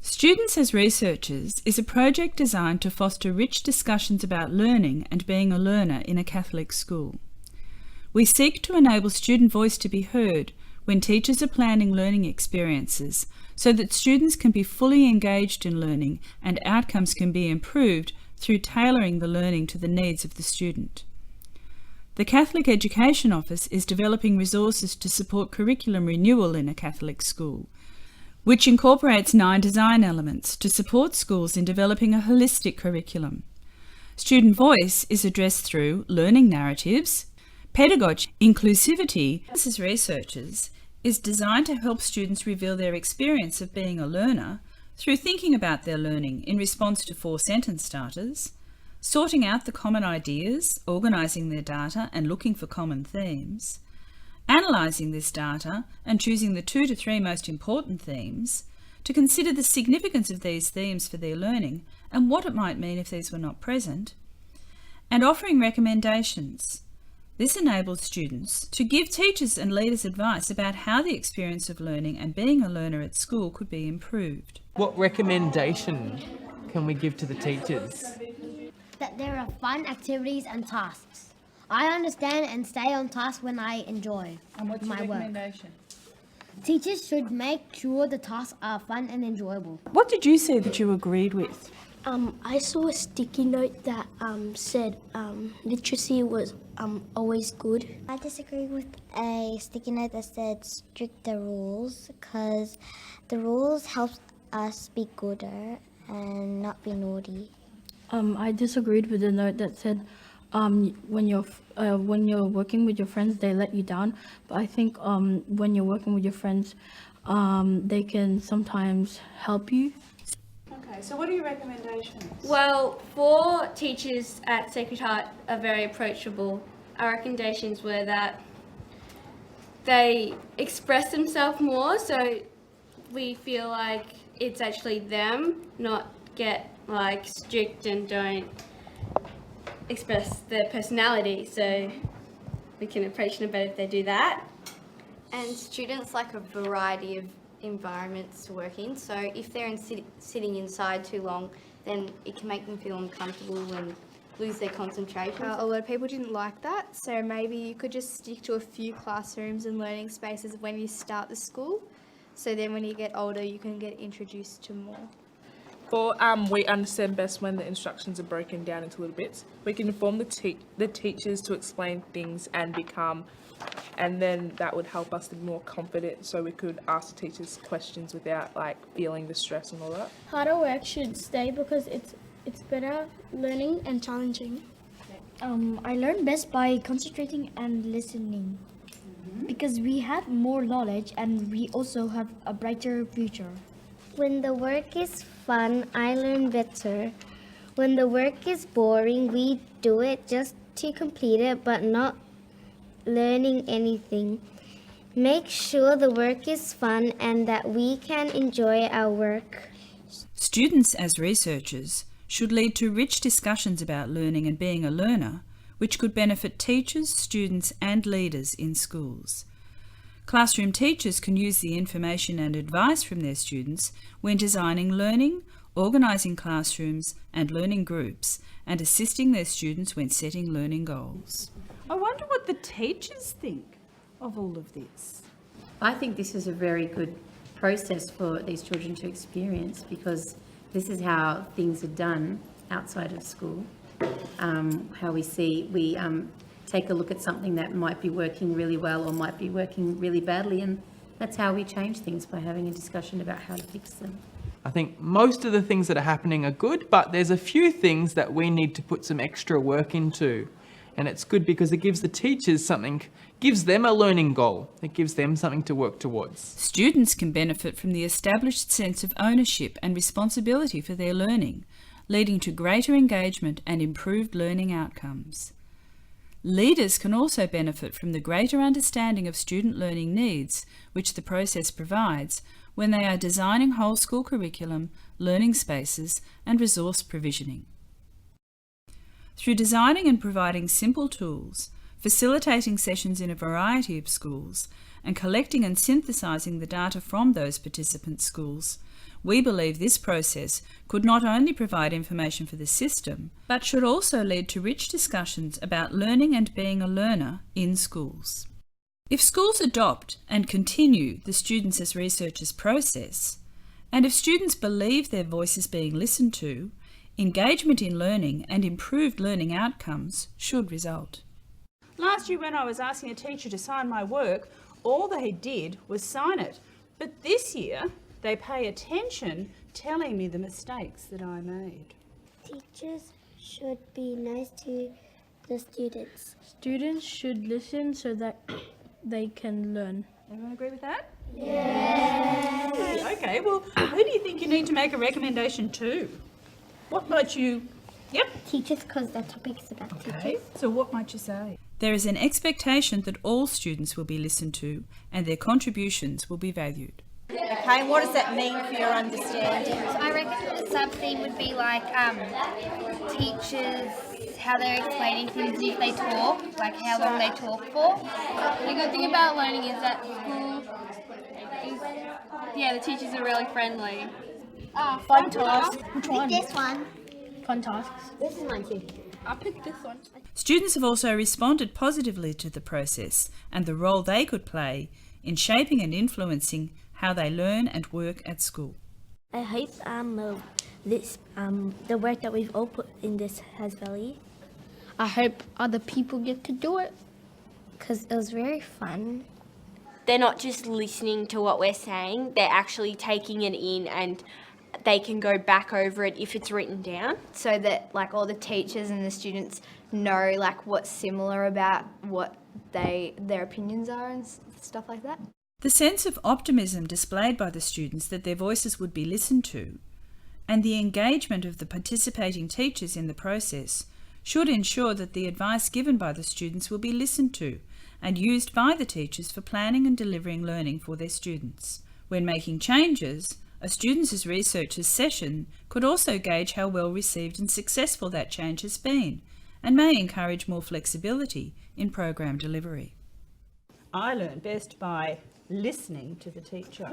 Students as Researchers is a project designed to foster rich discussions about learning and being a learner in a Catholic school. We seek to enable student voice to be heard when teachers are planning learning experiences so that students can be fully engaged in learning and outcomes can be improved through tailoring the learning to the needs of the student. The Catholic Education Office is developing resources to support curriculum renewal in a Catholic school, which incorporates 9 design elements to support schools in developing a holistic curriculum. Student voice is addressed through learning narratives, pedagogy, inclusivity. As Researchers is designed to help students reveal their experience of being a learner through thinking about their learning in response to 4 sentence starters, sorting out the common ideas, organising their data and looking for common themes, analysing this data and choosing the 2 to 3 most important themes, to consider the significance of these themes for their learning and what it might mean if these were not present, and offering recommendations. This enables students to give teachers and leaders advice about how the experience of learning and being a learner at school could be improved. What recommendation can we give to the teachers? That there are fun activities and tasks. I understand and stay on task when I enjoy my work. Teachers should make sure the tasks are fun and enjoyable. What did you see that you agreed with? I saw a sticky note that said literacy was always good. I disagree with a sticky note that said strict the rules, because the rules help us be gooder and not be naughty. I disagreed with the note that said when you're working with your friends, they let you down. But I think when you're working with your friends, they can sometimes help you. Okay, so what are your recommendations? Well, 4 teachers at Sacred Heart are very approachable. Our recommendations were that they express themselves more, so we feel like it's actually them, not get like strict and don't express their personality, so we can approach them better if they do that. And students like a variety of environments to work in, so if they're sitting inside too long, then it can make them feel uncomfortable and lose their concentration. A lot of people didn't like that, so maybe you could just stick to a few classrooms and learning spaces when you start the school, so then when you get older you can get introduced to more. Or we understand best when the instructions are broken down into little bits. We can inform the teachers to explain things and then that would help us to be more confident, so we could ask the teachers questions without like feeling the stress and all that. Harder work should stay because it's better learning and challenging. I learn best by concentrating and listening, because we have more knowledge and we also have a brighter future. When the work is fun, I learn better. When the work is boring, we do it just to complete it, but not learning anything. Make sure the work is fun and that we can enjoy our work. Students as Researchers should lead to rich discussions about learning and being a learner, which could benefit teachers, students and leaders in schools. Classroom teachers can use the information and advice from their students when designing learning, organising classrooms and learning groups, and assisting their students when setting learning goals. I wonder what the teachers think of all of this. I think this is a very good process for these children to experience, because this is how things are done outside of school. How we take a look at something that might be working really well or might be working really badly, and that's how we change things, by having a discussion about how to fix them. I think most of the things that are happening are good, but there's a few things that we need to put some extra work into. And it's good because it gives the teachers something, gives them a learning goal. It gives them something to work towards. Students can benefit from the established sense of ownership and responsibility for their learning, leading to greater engagement and improved learning outcomes. Leaders can also benefit from the greater understanding of student learning needs, which the process provides when they are designing whole school curriculum, learning spaces, and resource provisioning. Through designing and providing simple tools, facilitating sessions in a variety of schools, and collecting and synthesising the data from those participant schools, We believe this process could not only provide information for the system, but should also lead to rich discussions about learning and being a learner in schools. If schools adopt and continue the students as researchers process, and if students believe their voice is being listened to, engagement in learning and improved learning outcomes should result. Last year when I was asking a teacher to sign my work, all they did was sign it. But this year, they pay attention, telling me the mistakes that I made. Teachers should be nice to the students. Students should listen so that they can learn. Everyone agree with that? Yeah. Okay, well, who do you think you need to make a recommendation to? What might you... Yep. Teachers, because the topic is about teachers. So what might you say? There is an expectation that all students will be listened to and their contributions will be valued. Okay, what does that mean for your understanding? So I reckon the sub-theme would be like teachers, how they're explaining things if they talk, like how long they talk for. The good thing about learning is that school is, the teachers are really friendly. Fun tasks. Which one? This one. Fun tasks. This is mine too. I picked this one. Students have also responded positively to the process and the role they could play in shaping and influencing how they learn and work at school. I hope the work that we've all put in this has value. I hope other people get to do it. Because it was very fun. They're not just listening to what we're saying, they're actually taking it in and they can go back over it if it's written down. So that like all the teachers and the students know like what's similar about what their opinions are and stuff like that. The sense of optimism displayed by the students that their voices would be listened to, and the engagement of the participating teachers in the process should ensure that the advice given by the students will be listened to and used by the teachers for planning and delivering learning for their students. When making changes, a Students as Researchers session could also gauge how well received and successful that change has been, and may encourage more flexibility in program delivery. I learn best by listening to the teacher.